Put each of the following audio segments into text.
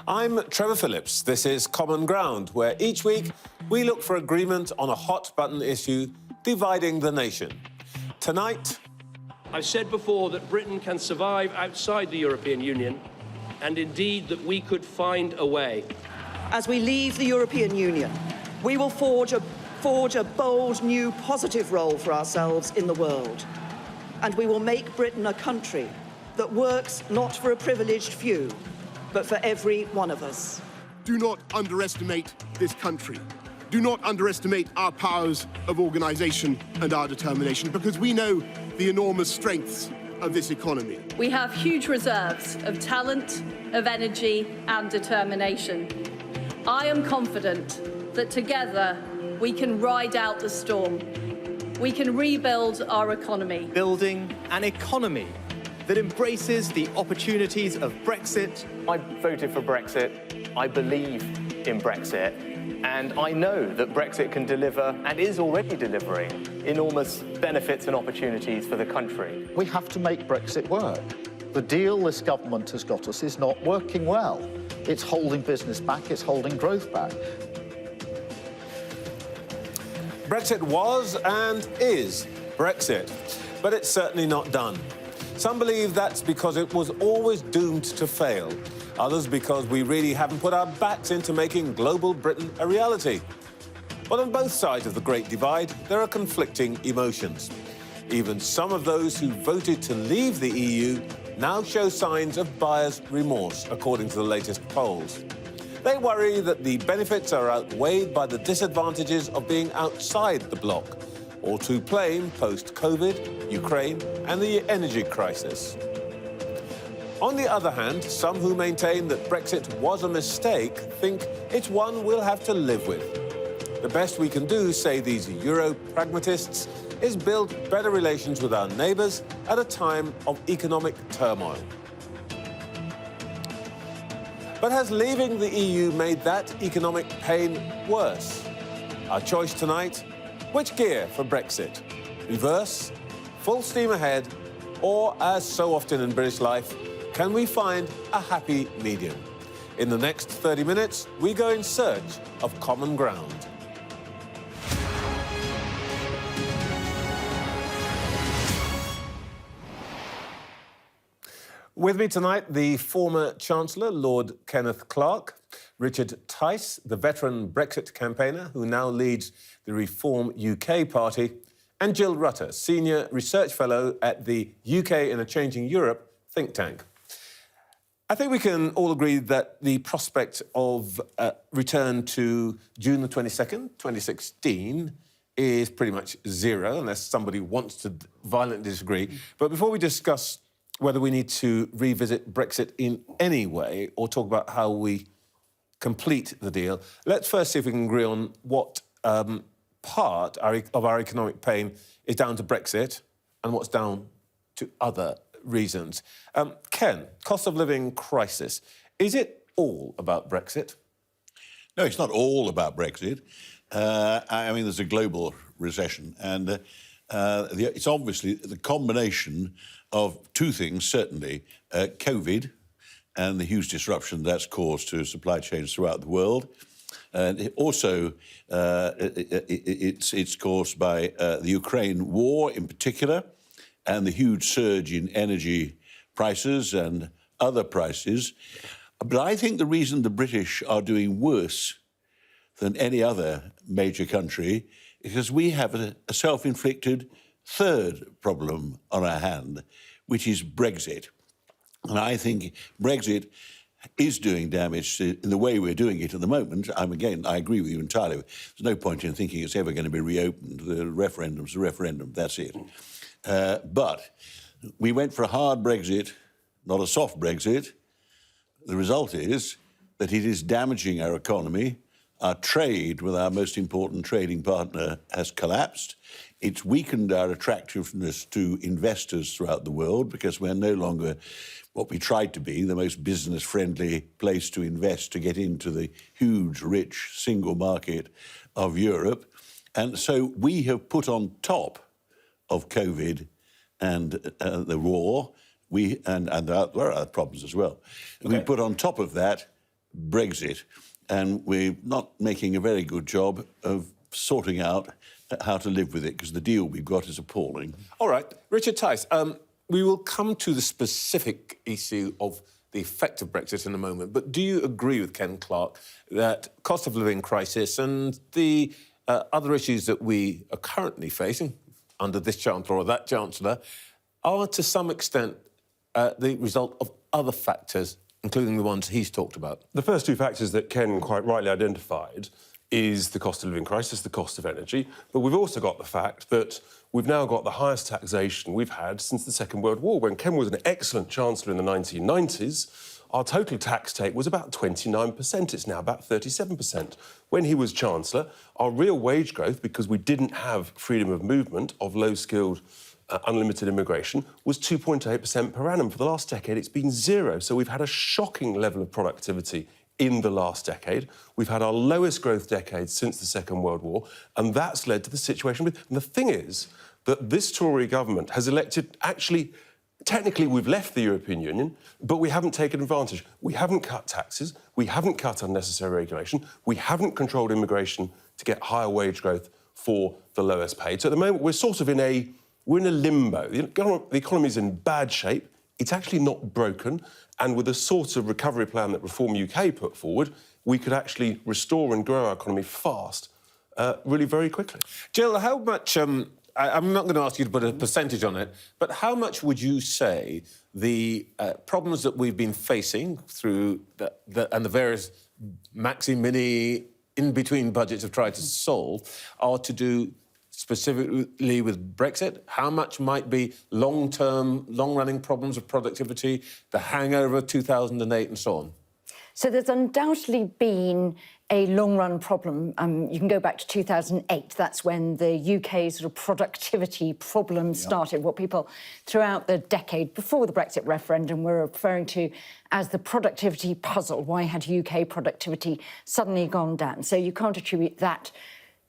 I'm Trevor Philips. This is Common Ground, where each week we look for agreement on a hot-button issue dividing the nation. Tonight... I've said before that Britain can survive outside the European Union, and indeed that we could find a way. As we leave the European Union, we will forge a bold, new, positive role for ourselves in the world. And we will make Britain a country that works not for a privileged few, but for every one of us. Do not underestimate this country. Do not underestimate our powers of organisation and our determination, because we know the enormous strengths of this economy. We have huge reserves of talent, of energy and determination. I am confident that together we can ride out the storm. We can rebuild our economy. Building an economy that embraces the opportunities of Brexit. I voted for Brexit. I believe in Brexit. And I know that Brexit can deliver, and is already delivering, enormous benefits and opportunities for the country. We have to make Brexit work. The deal this government has got us is not working well. It's holding business back, it's holding growth back. Brexit was and is Brexit, but it's certainly not done. Some believe that's because it was always doomed to fail. Others because we really haven't put our backs into making global Britain a reality. But on both sides of the Great Divide, there are conflicting emotions. Even some of those who voted to leave the EU now show signs of buyer's remorse, according to the latest polls. They worry that the benefits are outweighed by the disadvantages of being outside the bloc, all too plain post-COVID, Ukraine and the energy crisis. On the other hand, some who maintain that Brexit was a mistake think it's one we'll have to live with. The best we can do, say these Euro-pragmatists, is build better relations with our neighbours at a time of economic turmoil. But has leaving the EU made that economic pain worse? Our choice tonight: which gear for Brexit? Reverse, full steam ahead, or, as so often in British life, can we find a happy medium? In the next 30 minutes, we go in search of common ground. With me tonight, the former Chancellor, Lord Ken Clarke, Richard Tice, the veteran Brexit campaigner who now leads the Reform UK party, and Jill Rutter, Senior Research Fellow at the UK in a Changing Europe think tank. I think we can all agree that the prospect of return to June the 22nd, 2016 is pretty much zero, unless somebody wants to violently disagree. But before we discuss whether we need to revisit Brexit in any way or talk about how we complete the deal, let's first see if we can agree on what part of our economic pain is down to Brexit and what's down to other reasons. Ken, cost of living crisis. Is it all about Brexit? No, it's not all about Brexit. I mean, there's a global recession, and it's obviously the combination of two things, certainly. COVID and the huge disruption that's caused to supply chains throughout the world. And also, it's caused by the Ukraine war in particular, and the huge surge in energy prices and other prices. But I think the reason the British are doing worse than any other major country is because we have a self-inflicted third problem on our hand, which is Brexit. And I think Brexit is doing damage in the way we're doing it at the moment. I agree with you entirely. There's no point in thinking it's ever going to be reopened. The referendum's a referendum, that's it. But we went for a hard Brexit, not a soft Brexit. The result is that it is damaging our economy. Our trade with our most important trading partner has collapsed. It's weakened our attractiveness to investors throughout the world because we're no longer what we tried to be, the most business-friendly place to invest, to get into the huge, rich, single market of Europe. And so we have put on top of COVID and the war, there are other problems as well. Okay. We put on top of that Brexit, and we're not making a very good job of sorting out how to live with it, because the deal we've got is appalling. All right, Richard Tice, we will come to the specific issue of the effect of Brexit in a moment, but do you agree with Ken Clarke that cost of living crisis and the other issues that we are currently facing under this Chancellor or that Chancellor are to some extent the result of other factors, including the ones he's talked about? The first two factors that Ken quite rightly identified is the cost of living crisis, the cost of energy, but we've also got the fact that we've now got the highest taxation we've had since the Second World War. When Ken was an excellent Chancellor in the 1990s, our total tax take was about 29%. It's now about 37%. When he was Chancellor, our real wage growth, because we didn't have freedom of movement of low-skilled, unlimited immigration, was 2.8% per annum. For the last decade, it's been zero. So we've had a shocking level of productivity in the last decade. We've had our lowest growth decade since the Second World War, and that's led to the situation and the thing is that this Tory government has elected, actually, technically we've left the European Union, but we haven't taken advantage. We haven't cut taxes, we haven't cut unnecessary regulation, we haven't controlled immigration to get higher wage growth for the lowest paid. So at the moment, we're sort of in a limbo. The economy's in bad shape. It's actually not broken. And with the sort of recovery plan that Reform UK put forward, we could actually restore and grow our economy fast, really very quickly. Jill, how much... I'm not going to ask you to put a percentage on it, but how much would you say the problems that we've been facing through and the various maxi, mini, in-between budgets have tried to solve are to do specifically with Brexit? How much might be long-term, long-running problems of productivity, the hangover of 2008 and so on? So there's undoubtedly been a long-run problem. You can go back to 2008. That's when the UK's sort of productivity problem started, what people throughout the decade before the Brexit referendum were referring to as the productivity puzzle. Why had UK productivity suddenly gone down? So you can't attribute that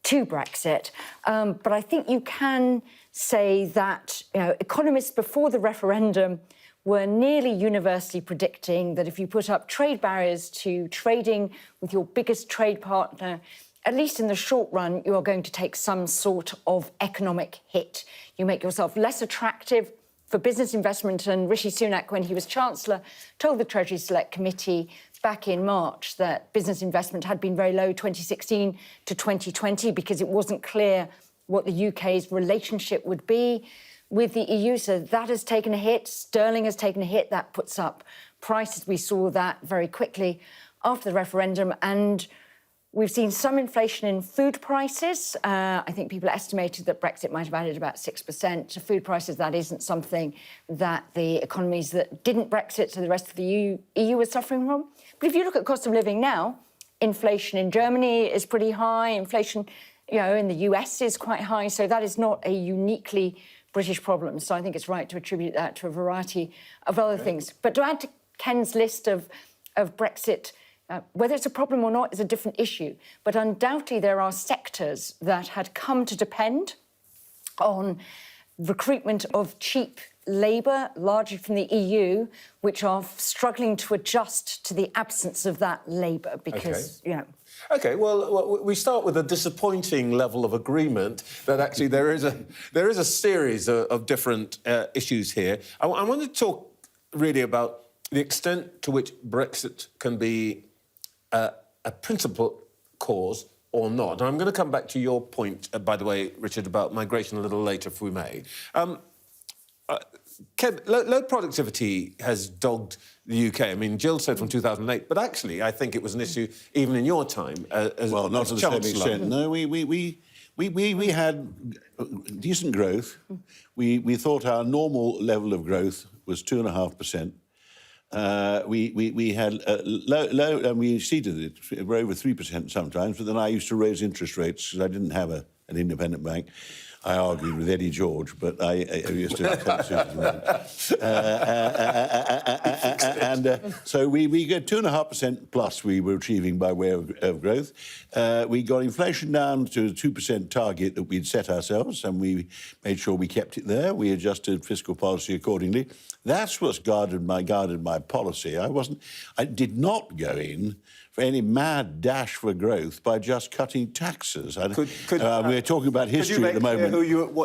to Brexit. But I think you can say that economists before the referendum were nearly universally predicting that if you put up trade barriers to trading with your biggest trade partner, at least in the short run, you are going to take some sort of economic hit. You make yourself less attractive for business investment, and Rishi Sunak, when he was Chancellor, told the Treasury Select Committee back in March that business investment had been very low 2016 to 2020 because it wasn't clear what the UK's relationship would be with the EU. So that has taken a hit. Sterling has taken a hit. That puts up prices. We saw that very quickly after the referendum. And we've seen some inflation in food prices. I think people estimated that Brexit might have added about 6% to food prices. That isn't something that the economies that didn't Brexit, so the rest of the EU is suffering from. But if you look at cost of living now, inflation in Germany is pretty high. Inflation, in the US is quite high. So that is not a uniquely British problem. So I think it's right to attribute that to a variety of other things. But to add to Ken's list of Brexit, whether it's a problem or not is a different issue. But undoubtedly there are sectors that had come to depend on recruitment of cheap labour, largely from the EU, which are struggling to adjust to the absence of that labour because, OK, well, we start with a disappointing level of agreement that actually there is a series of different issues here. I want to talk really about the extent to which Brexit can be a principal cause or not. And I'm going to come back to your point, by the way, Richard, about migration a little later, if we may. Ken, low productivity has dogged the UK. I mean, Jill said from 2008, but actually, I think it was an issue even in your time as well, not as to the same Chancellor. extent. No, we had decent growth. We thought our normal level of growth was 2.5%. We had low, and we exceeded it. We're over 3% sometimes. But then I used to raise interest rates because I didn't have an independent bank. I argued with Eddie George, but I used to... So we got 2.5% plus we were achieving by way of growth. We got inflation down to the 2% target that we'd set ourselves, and we made sure we kept it there. We adjusted fiscal policy accordingly. That's what's guided my policy. I did not go in for any mad dash for growth by just cutting taxes. We're talking about history at the moment.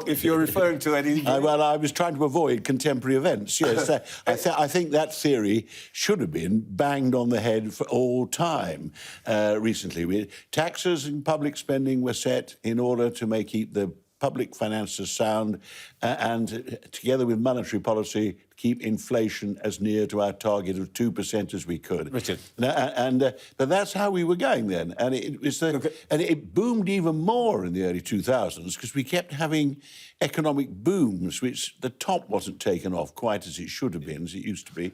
If you're referring to any... well, I was trying to avoid contemporary events, yes. I think that theory should have been banged on the head for all time recently. Taxes and public spending were set in order to keep the public finances sound and, together with monetary policy, keep inflation as near to our target of 2% as we could. Richard. But that's how we were going then. And it boomed even more in the early 2000s because we kept having economic booms, which the top wasn't taken off quite as it should have been, as it used to be.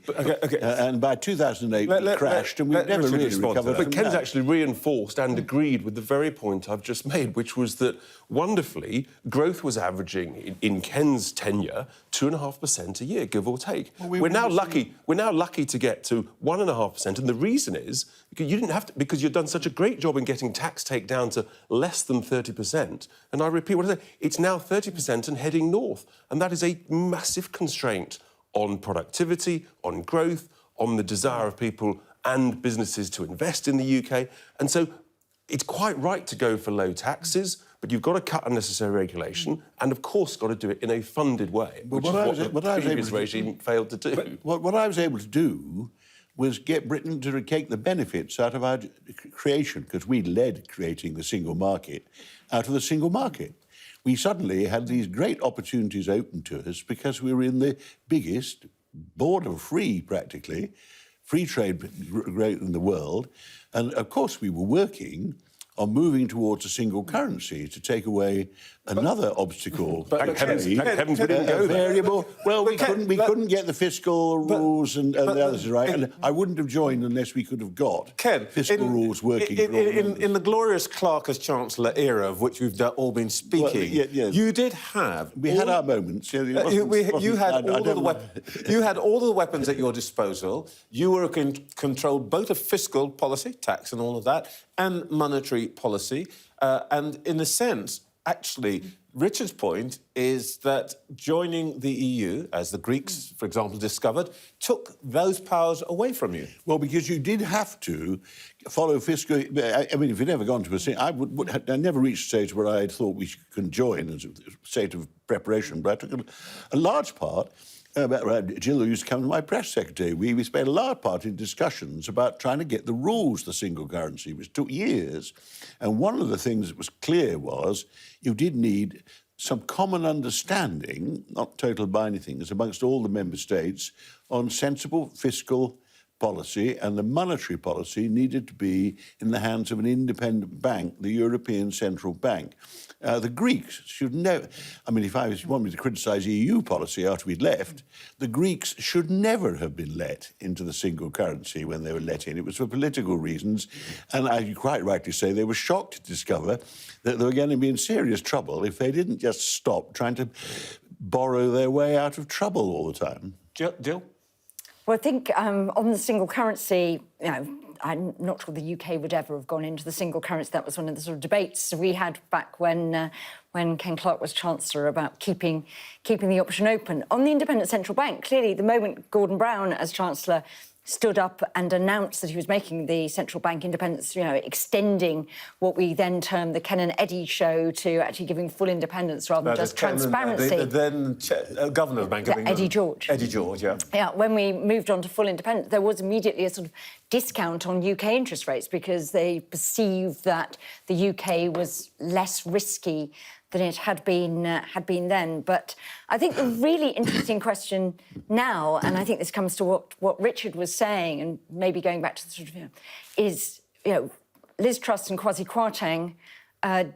And by 2008, we crashed and we've never really recovered. But Ken's actually reinforced and agreed with the very point I've just made, which was that, wonderfully, growth was averaging, in Ken's tenure, 2.5% a year, give or take. Well, we're now lucky to get to 1.5%, and the reason is because you didn't have to, because you've done such a great job in getting tax take down to less than 30%. And I repeat what I said, it's now 30% and heading north, and that is a massive constraint on productivity, on growth, on the desire of people and businesses to invest in the UK. And so it's quite right to go for low taxes, but you've got to cut unnecessary regulation and, of course, got to do it in a funded way, which is what the previous regime failed to do. What I was able to do was get Britain to take the benefits out of our creation, because we led creating the single market, out of the single market. We suddenly had these great opportunities open to us because we were in the biggest, border-free, practically, free trade in the world. And, of course, we were working on moving towards a single currency to take away another obstacle. But heavens, we didn't go variable. Well, we couldn't get the fiscal rules and the others right, and I wouldn't have joined unless we could have got fiscal rules working. In the glorious Clarke as Chancellor era, of which we've all been speaking, you did have... We had our moments. You had all the weapons at your disposal. You were controlled both of fiscal policy, tax and all of that, and monetary policy. And in a sense, actually, Richard's point is that joining the EU, as the Greeks, for example, discovered, took those powers away from you. Well, because you did have to follow fiscal... I mean, if you'd never gone to a... I never reached a stage where I thought we could join as a state of preparation, but I took a large part... Jill used to come to my press secretary. We spent a large part in discussions about trying to get the rules the single currency, which took years. And one of the things that was clear was you did need some common understanding, not total binding things, amongst all the member states on sensible fiscal policy, and the monetary policy needed to be in the hands of an independent bank, the European Central Bank. The Greeks should never... I mean, if you want me to criticise EU policy after we'd left, the Greeks should never have been let into the single currency when they were let in. It was for political reasons, and as you quite rightly say, they were shocked to discover that they were going to be in serious trouble if they didn't just stop trying to borrow their way out of trouble all the time. Jill? Well, I think on the single currency, I'm not sure the UK would ever have gone into the single currency. That was one of the sort of debates we had back when Ken Clarke was Chancellor about keeping the option open. On the independent central bank, clearly, the moment Gordon Brown, as Chancellor, stood up and announced that he was making the central bank independence, extending what we then termed the Ken and Eddie show to actually giving full independence rather than just transparency. The then Governor of Bank of England. Eddie George. Eddie George, yeah. Yeah, when we moved on to full independence, there was immediately a sort of discount on UK interest rates because they perceived that the UK was less risky than it had been then. But I think the really interesting question now, and I think this comes to what Richard was saying, and maybe going back to the sort of, is, Liz Truss and Kwasi Kwarteng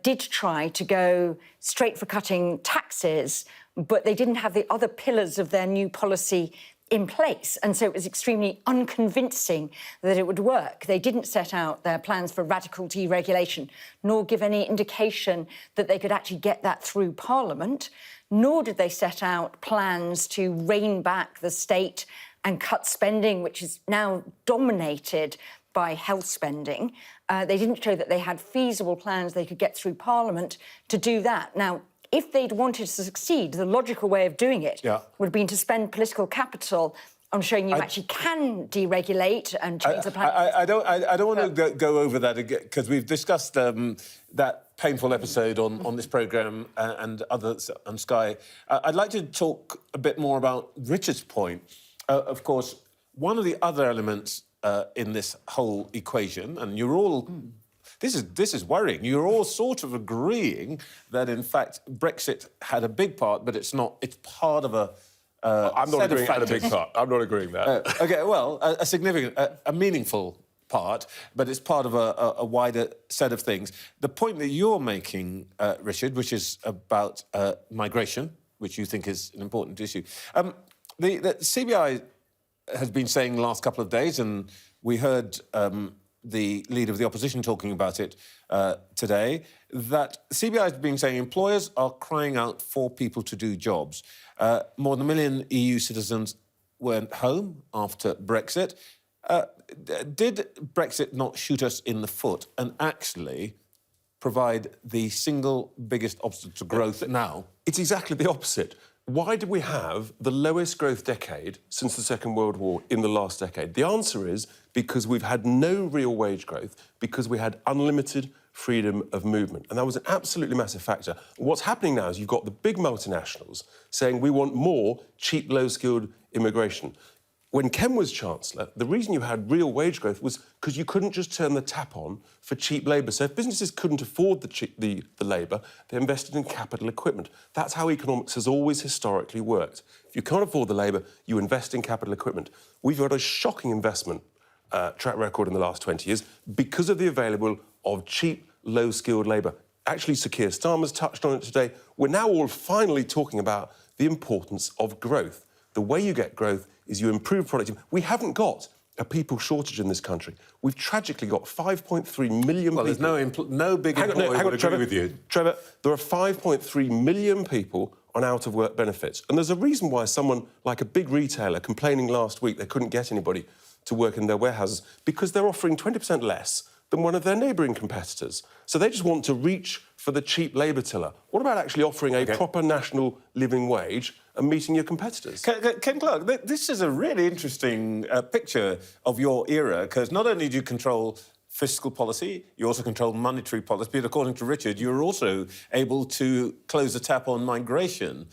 did try to go straight for cutting taxes, but they didn't have the other pillars of their new policy in place. And so it was extremely unconvincing that it would work. They didn't set out their plans for radical deregulation, nor give any indication that they could actually get that through Parliament, nor did they set out plans to rein back the state and cut spending, which is now dominated by health spending. They didn't show that they had feasible plans they could get through Parliament to do that. Now, if they'd wanted to succeed, the logical way of doing it would have been to spend political capital on showing you actually can deregulate and change the plan. I don't want to go over that again, because we've discussed that painful episode on this programme and others on Sky. I'd like to talk a bit more about Richard's point. Of course, one of the other elements in this whole equation, and you're all... This is worrying. You're all sort of agreeing that, in fact, Brexit had a big part, but it's not. It's part of a I'm not agreeing at a big part. I'm not agreeing that. OK, well, a significant, a meaningful part, but it's part of a wider set of things. The point that you're making, Richard, which is about migration, which you think is an important issue, the CBI has been saying the last couple of days, and we heard... the leader of the opposition talking about it today, that CBI has been saying employers are crying out for people to do jobs. More than 1 million EU citizens went home after Brexit. Did Brexit not shoot us in the foot and actually provide the single biggest obstacle to growth now? It's exactly the opposite. Why did we have the lowest growth decade since the Second World War in the last decade? The answer is because we've had no real wage growth, because we had unlimited freedom of movement. And that was an absolutely massive factor. What's happening now is you've got the big multinationals saying we want more cheap, low-skilled immigration. When Ken was Chancellor, the reason you had real wage growth was because you couldn't just turn the tap on for cheap labour. So if businesses couldn't afford the labour, they invested in capital equipment. That's how economics has always historically worked. If you can't afford the labour, you invest in capital equipment. We've got a shocking investment track record in the last 20 years because of the available of cheap, low-skilled labour. Actually, Sir Keir Starmer's touched on it today. We're now all finally talking about the importance of growth. The way you get growth is you improve productivity. We haven't got a people shortage in this country. We've tragically got 5.3 million people... Well, there's no big employer would agree with you. Trevor, there are 5.3 million people on out-of-work benefits. And there's a reason why someone like a big retailer complaining last week they couldn't get anybody to work in their warehouses, because they're offering 20% less than one of their neighbouring competitors. So they just want to reach for the cheap labour tiller. What about actually offering a proper national living wage and meeting your competitors? Ken Clarke, this is a really interesting picture of your era, because not only do you control fiscal policy, you also control monetary policy, but according to Richard, you're also able to close the tap on migration.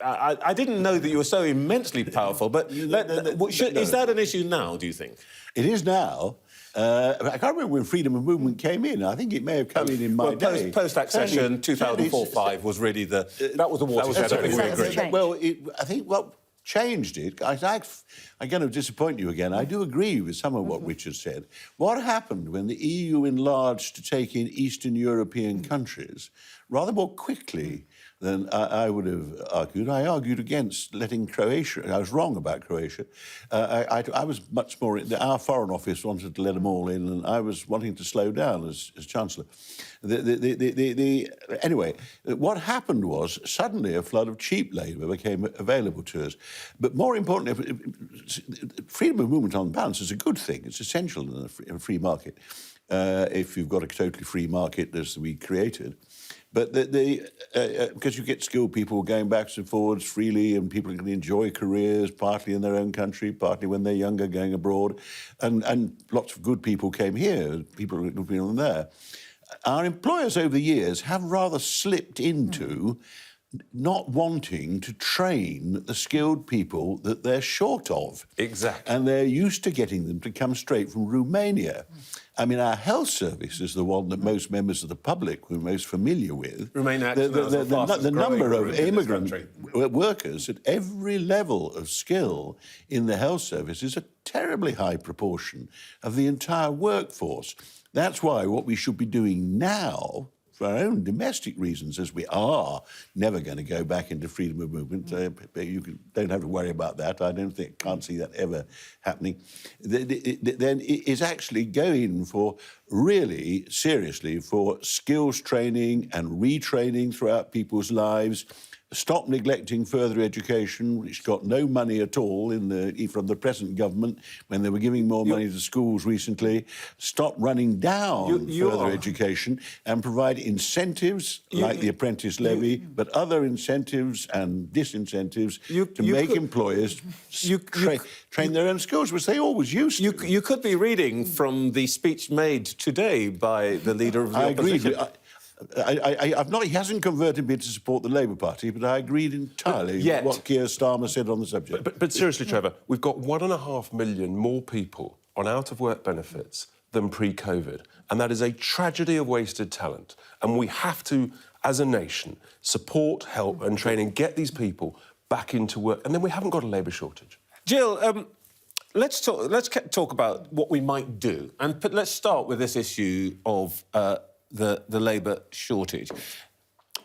I didn't know that you were so immensely powerful, but is that an issue now, do you think? It is now. I can't remember when freedom of movement came in. I think it may have come in my day. Post-accession, 2004-5 was really the... That was the watershed. I think we agree. Well, I think what changed it... I'm going to disappoint you again. I do agree with some of what Richard said. What happened when the EU enlarged to take in Eastern European countries rather more quickly than I would have argued. I argued against letting Croatia... I was wrong about Croatia. I was much more... Our Foreign Office wanted to let them all in, and I was wanting to slow down as Chancellor. Anyway, what happened was suddenly a flood of cheap labour became available to us. But more importantly, freedom of movement on balance is a good thing. It's essential in a free market. If you've got a totally free market as we created. But because you get skilled people going backwards and forwards freely, and people can enjoy careers partly in their own country, partly when they're younger going abroad, and lots of good people came here, people who've been there. Our employers over the years have rather slipped into not wanting to train the skilled people that they're short of. Exactly. And they're used to getting them to come straight from Romania. I mean, our health service is the one that most members of the public were most familiar with. The number of immigrant workers at every level of skill in the health service is a terribly high proportion of the entire workforce. That's why what we should be doing now, for our own domestic reasons, as we are never going to go back into freedom of movement. Don't have to worry about that. I can't see that ever happening. Then is actually going for really seriously for skills training and retraining throughout people's lives. Stop neglecting further education, which got no money at all from the present government when they were giving more money to schools recently. Stop running down further education and provide incentives like the apprentice levy, but other incentives and disincentives to make employers train their own skills, which they always used to. You could be reading from the speech made today by the leader of the opposition. He hasn't converted me to support the Labour Party, but I agreed entirely with what Keir Starmer said on the subject. But seriously, Trevor, we've got 1.5 million more people on out-of-work benefits than pre-COVID, and that is a tragedy of wasted talent. And we have to, as a nation, support, help and train and get these people back into work. And then we haven't got a labour shortage. Jill, let's talk about what we might do. And let's start with this issue of the labour shortage.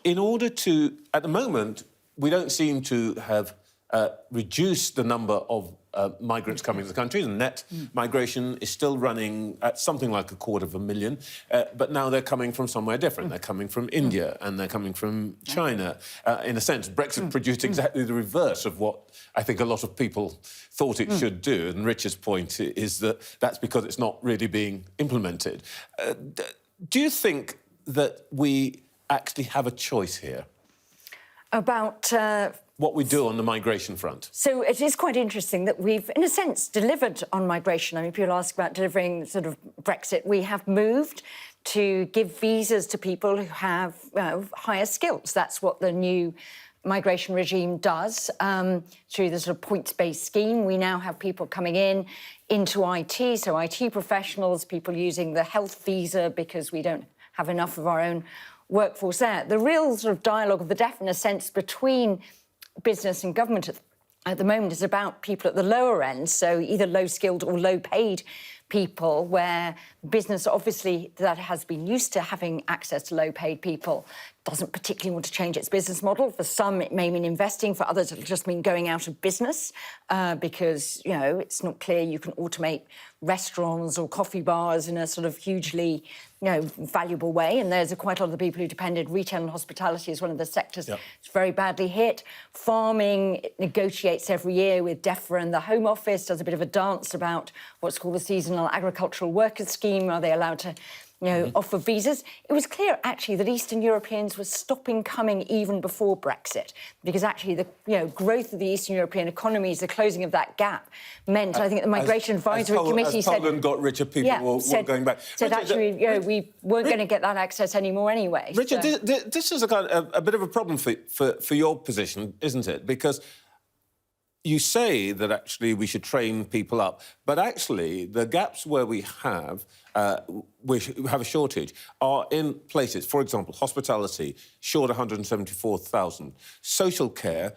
In order to... At the moment, we don't seem to have reduced the number of migrants coming to the country. The net migration is still running at something like 250,000, but now they're coming from somewhere different. They're coming from India and they're coming from China. In a sense, Brexit produced exactly the reverse of what I think a lot of people thought it should do. And Richard's point is that that's because it's not really being implemented. Do you think that we actually have a choice here? About... what we do on the migration front? So it is quite interesting that we've, in a sense, delivered on migration. I mean, people ask about delivering sort of Brexit. We have moved to give visas to people who have higher skills. That's what the new migration regime does through the sort of points-based scheme. We now have people coming into IT, so IT professionals, people using the health visa because we don't have enough of our own workforce there. The real sort of dialogue of the deaf, in a sense, between business and government at the moment is about people at the lower end, so either low-skilled or low-paid people, where business, obviously, that has been used to having access to low-paid people, doesn't particularly want to change its business model. For some, it may mean investing. For others, it'll just mean going out of business because, you know, it's not clear you can automate restaurants or coffee bars in a sort of hugely, you know, valuable way. And there's quite a lot of the people who depended. Retail and hospitality is one of the sectors that's very badly hit. Farming negotiates every year with DEFRA, and the Home Office does a bit of a dance about what's called the Seasonal Agricultural Workers Scheme. Are they allowed to, you know, offer visas? It was clear, actually, that Eastern Europeans were stopping coming even before Brexit, because actually the, you know, growth of the Eastern European economies, the closing of that gap, meant, I think, the Migration Advisory Committee said... Poland got richer, people were going back. So actually, you know, we weren't going to get that access anymore anyway. Richard, this is a bit of a problem for your position, isn't it? Because you say that actually we should train people up, but actually the gaps where we have a shortage are in places, for example, hospitality, short 174,000, social care,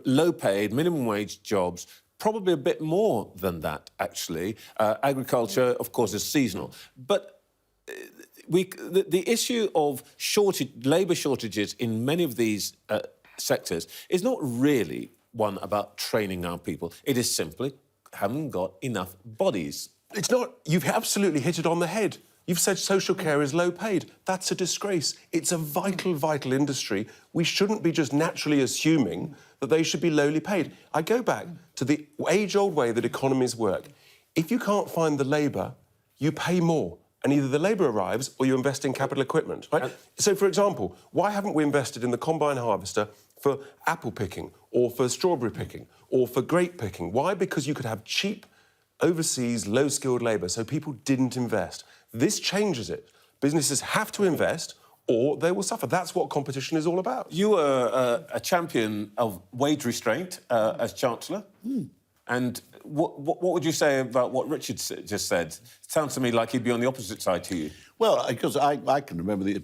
low-paid, minimum wage jobs, probably a bit more than that, actually. Agriculture, of course, is seasonal. But the issue of labour shortages in many of these sectors is not really one about training our people. It is simply haven't got enough bodies. It's not. You've absolutely hit it on the head. You've said social care is low paid. That's a disgrace. It's a vital, vital industry. We shouldn't be just naturally assuming that they should be lowly paid. I go back to the age-old way that economies work. If you can't find the labour, you pay more. And either the labour arrives or you invest in capital equipment, right? So, for example, why haven't we invested in the combine harvester for apple picking or for strawberry picking or for grape picking? Why? Because you could have cheap, overseas, low-skilled labour, so people didn't invest. This changes it. Businesses have to invest or they will suffer. That's what competition is all about. You were a champion of wage restraint as Chancellor. And what would you say about what Richard just said? It sounds to me like he'd be on the opposite side to you. Well, because I can remember you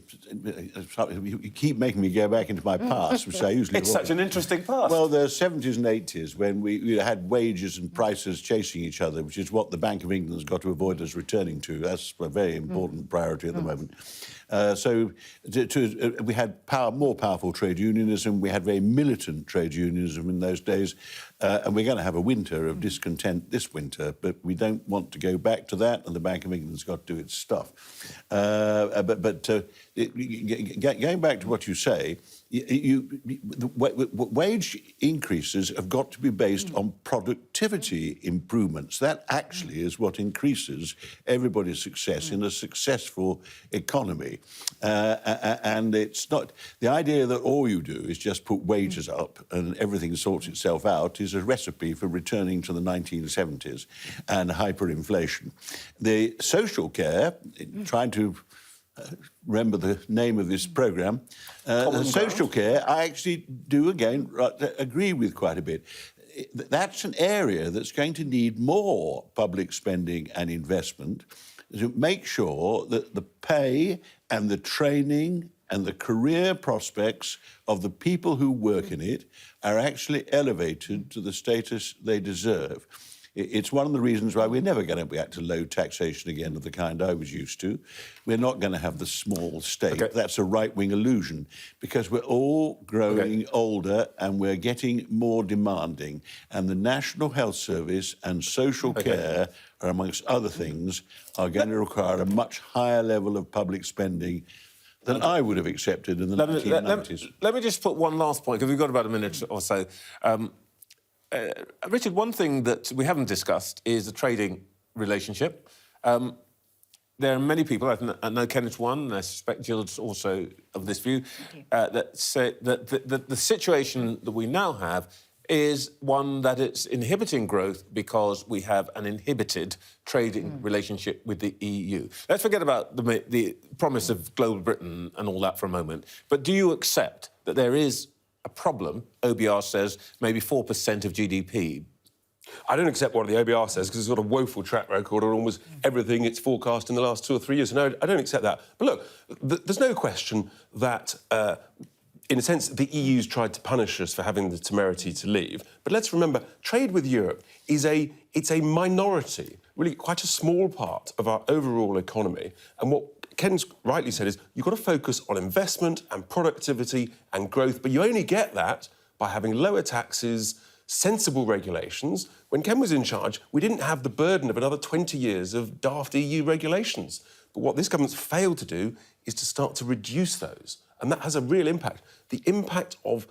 keep making me go back into my past, which I usually It's such an interesting past. Well, the 70s and 80s, when we had wages and prices chasing each other, which is what the Bank of England's got to avoid us returning to. That's a very important priority at the moment. We had more powerful trade unionism. We had very militant trade unionism in those days. And we're going to have a winter of discontent this winter, but we don't want to go back to that, and the Bank of England's got to do its stuff. Going back to what you say, wage increases have got to be based on productivity improvements. That actually is what increases everybody's success in a successful economy. And it's not... The idea that all you do is just put wages up and everything sorts itself out is a recipe for returning to the 1970s and hyperinflation. The social care, trying to remember the name of this programme, social care, I actually do, again, agree with quite a bit. That's an area that's going to need more public spending and investment to make sure that the pay and the training and the career prospects of the people who work in it are actually elevated to the status they deserve. It's one of the reasons why we're never going to be back to low taxation again of the kind I was used to. We're not going to have the small state. Okay. That's a right-wing illusion, because we're all growing older and we're getting more demanding. And the National Health Service and social care, amongst other things, are going to require a much higher level of public spending than I would have accepted in the 1990s. Let me just put one last point, because we've got about a minute or so. Richard, one thing that we haven't discussed is the trading relationship. There are many people, I know Kenneth's one, and I suspect Jill's also of this view, that say that the situation that we now have is one that it's inhibiting growth because we have an inhibited trading relationship with the EU. Let's forget about the promise of global Britain and all that for a moment. But do you accept that there is a problem? OBR says maybe 4% of GDP. I don't accept what the OBR says, because it's got a woeful track record on almost everything it's forecast in the last 2 or 3 years. No, I don't accept that. But look, there's no question that, in a sense, the EU's tried to punish us for having the temerity to leave. But let's remember, trade with Europe is it's a minority, really quite a small part of our overall economy. And what Ken's rightly said is you've got to focus on investment and productivity and growth, but you only get that by having lower taxes, sensible regulations. When Ken was in charge, we didn't have the burden of another 20 years of daft EU regulations. But what this government's failed to do is to start to reduce those, and that has a real impact. The impact of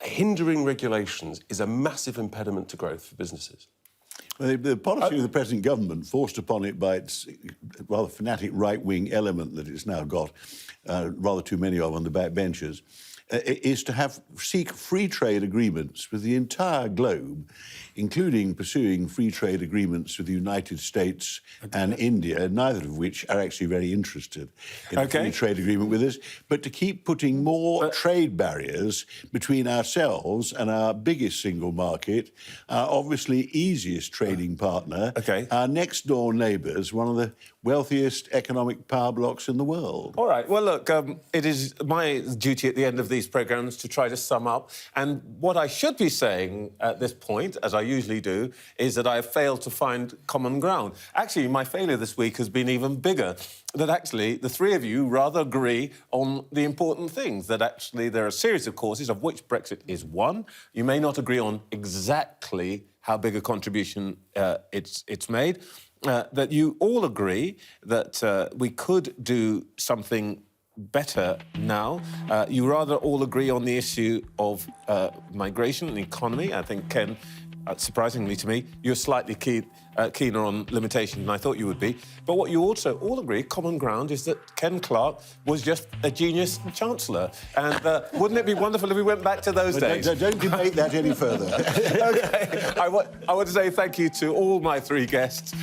hindering regulations is a massive impediment to growth for businesses. Well, the policy of the present government, forced upon it by its rather fanatic right-wing element that it's now got, rather too many of on the backbenches, is to seek free trade agreements with the entire globe, including pursuing free trade agreements with the United States and India, neither of which are actually very interested in a free trade agreement with us, but to keep putting more trade barriers between ourselves and our biggest single market, our obviously easiest trading partner, our next-door neighbours, one of the wealthiest economic power blocks in the world. All right, well, look, it is my duty at the end of these programmes to try to sum up, and what I should be saying at this point, as I usually do, is that I have failed to find common ground. Actually, my failure this week has been even bigger, that actually the three of you rather agree on the important things, that actually there are a series of causes, of which Brexit is one. You may not agree on exactly how big a contribution it's made, that you all agree that we could do something better now. You rather all agree on the issue of migration and economy. I think, Ken, surprisingly to me, you're slightly keener on limitation than I thought you would be. But what you also all agree, common ground, is that Ken Clarke was just a genius Chancellor. And wouldn't it be wonderful if we went back to those days? Don't debate that any further. OK. I want to say thank you to all my three guests.